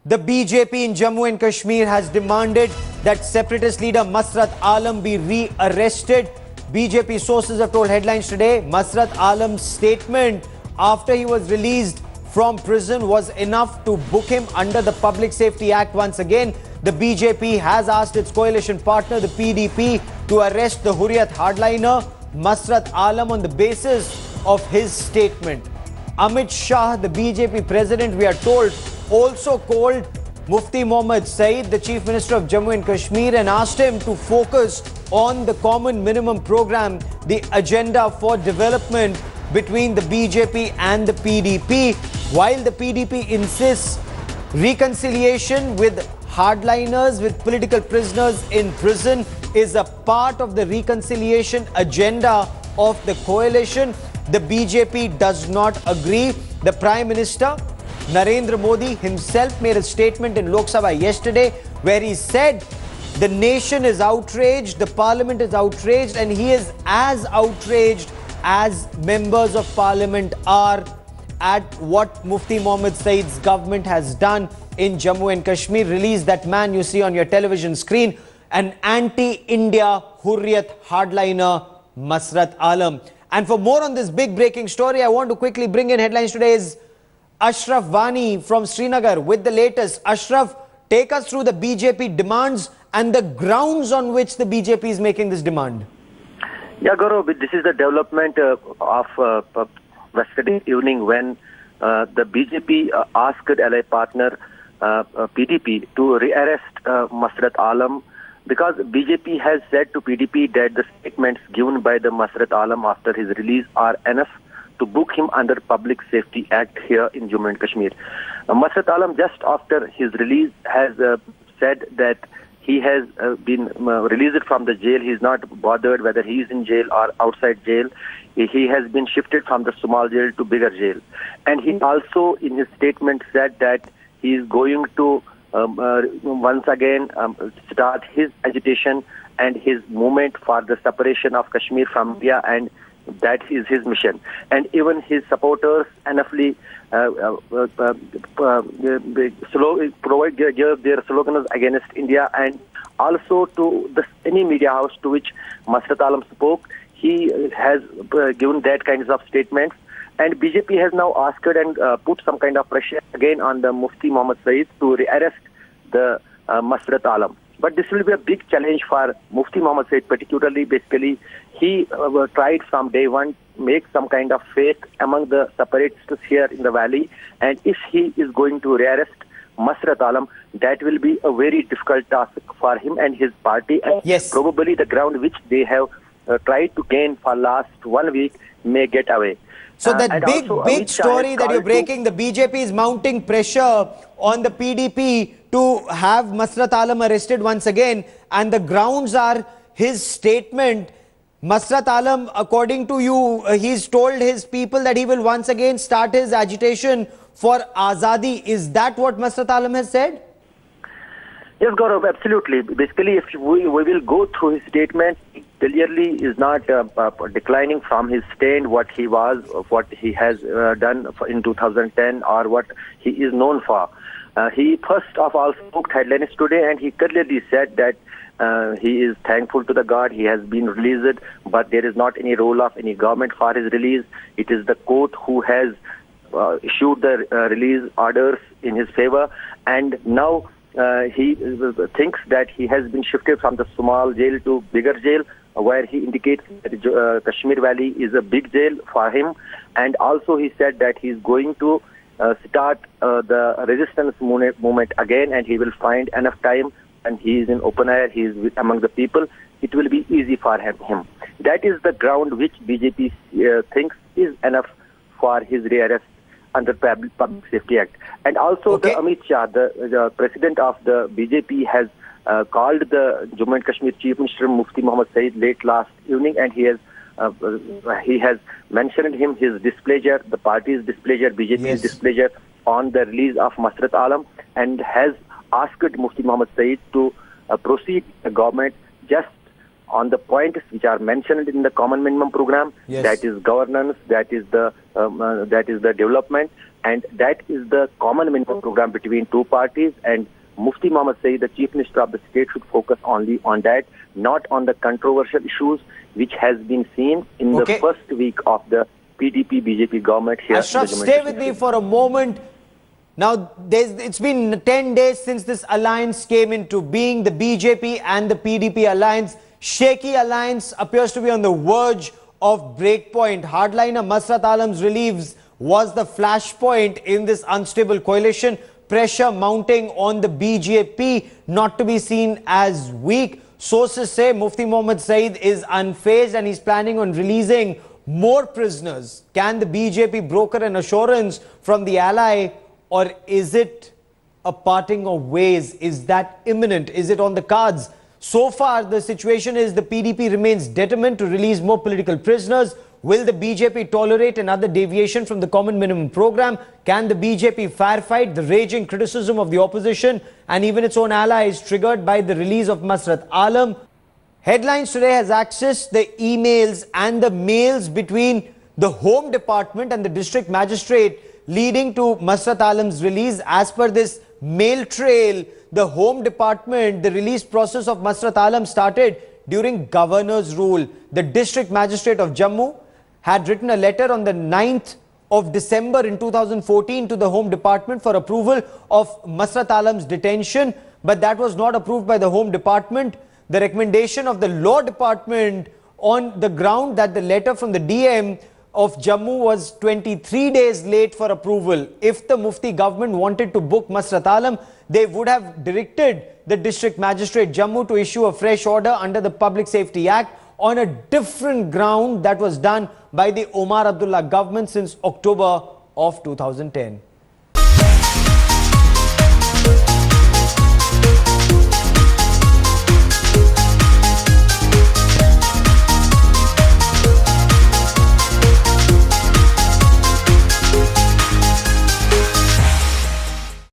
The BJP in Jammu and Kashmir has demanded that separatist leader Masrat Alam be re-arrested. BJP sources have told Headlines today Masrat Alam's statement after he was released from prison was enough to book him under the Public Safety Act once again. The BJP has asked its coalition partner, the PDP, to arrest the Hurriyat hardliner Masrat Alam on the basis of his statement. Amit Shah, the BJP president, we are told, also called Mufti Mohammad Saeed, the Chief Minister of Jammu and Kashmir, and asked him to focus on the common minimum program, the agenda for development between the BJP and the PDP, while the PDP insists reconciliation with hardliners, with political prisoners in prison is a part of the reconciliation agenda of the coalition. The BJP does not agree. The Prime Minister Narendra Modi himself made a statement in Lok Sabha yesterday where he said the nation is outraged, the parliament is outraged, and he is as outraged as members of parliament are at what Mufti Mohammad Saeed's government has done in Jammu and Kashmir. Released that man you see on your television screen, an anti-India Hurriyat hardliner Masrat Alam. And for more on this big breaking story, I want to quickly bring in Headlines Today's Ashraf Vani from Srinagar with the latest. Ashraf, take us through the BJP demands and the grounds on which the BJP is making this demand. Yeah, Gaurav, this is the development of yesterday evening when the BJP asked ally partner PDP to rearrest Masrat Alam, because BJP has said to PDP that the statements given by the Masrat Alam after his release are enough to book him under Public Safety Act here in Jammu and Kashmir. Masrat Alam, just after his release, has said that he has been released from the jail. He is not bothered whether he is in jail or outside jail. He has been shifted from the small jail to bigger jail. And he also, in his statement, said that he is going to once again start his agitation and his movement for the separation of Kashmir from India, and that is his mission. And even his supporters enoughly give their slogans against India, and also to any media house to which Masrat Alam spoke, he has given that kinds of statements. And BJP has now asked and put some kind of pressure again on the Mufti Mohammad Saeed to rearrest the Masrat Alam. But this will be a big challenge for Mufti Mohammad Saeed, particularly. Basically, he tried from day one make some kind of faith among the separatists here in the valley. And if he is going to rearrest Masrat Alam, that will be a very difficult task for him and his party. And yes, probably the ground which they have tried to gain for last 1 week may get away. So that big story that you're breaking, the BJP is mounting pressure on the PDP to have Masrat Alam arrested once again, and the grounds are his statement. Masrat Alam, according to you, he's told his people that he will once again start his agitation for Azadi. Is that what Masrat Alam has said? Yes, Gaurav, absolutely. Basically, if we will go through his statement, he clearly is not declining from his stand, what he was, what he has done in 2010, or what he is known for. He first of all spoke Headlines today, and he clearly said that he is thankful to the God he has been released, but there is not any role of any government for his release. It is the court who has issued the release orders in his favor, and now he thinks that he has been shifted from the small jail to bigger jail, where he indicates that Kashmir Valley is a big jail for him. And also he said that he is going to start the resistance movement again, and he will find enough time, and he is in open air, he is among the people. It will be easy for him. That is the ground which BJP thinks is enough for his rearrest under Public Safety Act. And also the Amit Shah, the president of the BJP, has called the Jammu and Kashmir Chief Minister Mufti Mohammad Saeed late last evening, and he has mentioned his displeasure, the party's displeasure, BJP's displeasure on the release of Masrat Alam, and has asked Mufti Mohammad Saeed to proceed the government just on the points which are mentioned in the common minimum program. That is governance, that is the development, and that is the common minimum program between two parties. And Mufti Mohammad Saeed, the Chief Minister of the state, should focus only on that, not on the controversial issues which has been seen in the first week of the PDP-BJP government here. Ashraf, stay with me for a moment. Now, it's been 10 days since this alliance came into being, the BJP and the PDP alliance. Shaky alliance appears to be on the verge of breakpoint. Hardliner Masrat Alam's release was the flashpoint in this unstable coalition. Pressure mounting on the BJP not to be seen as weak. Sources say Mufti Mohammad Saeed is unfazed and he's planning on releasing more prisoners. Can the BJP broker an assurance from the ally, or is it a parting of ways? Is that imminent? Is it on the cards? So far, the situation is the PDP remains determined to release more political prisoners. Will the BJP tolerate another deviation from the common minimum program? Can the BJP firefight the raging criticism of the opposition and even its own allies triggered by the release of Masrat Alam? Headlines today has accessed the emails and the mails between the Home Department and the District Magistrate leading to Masrat Alam's release. As per this mail trail, the Home Department, the release process of Masrat Alam started during Governor's rule. The District Magistrate of Jammu had written a letter on the 9th of December in 2014 to the Home Department for approval of Masrat Alam's detention, but that was not approved by the Home Department. The recommendation of the Law Department on the ground that the letter from the DM of Jammu was 23 days late for approval. If the Mufti government wanted to book Masrat Alam, they would have directed the District Magistrate Jammu to issue a fresh order under the Public Safety Act on a different ground that was done by the Omar Abdullah government since October of 2010.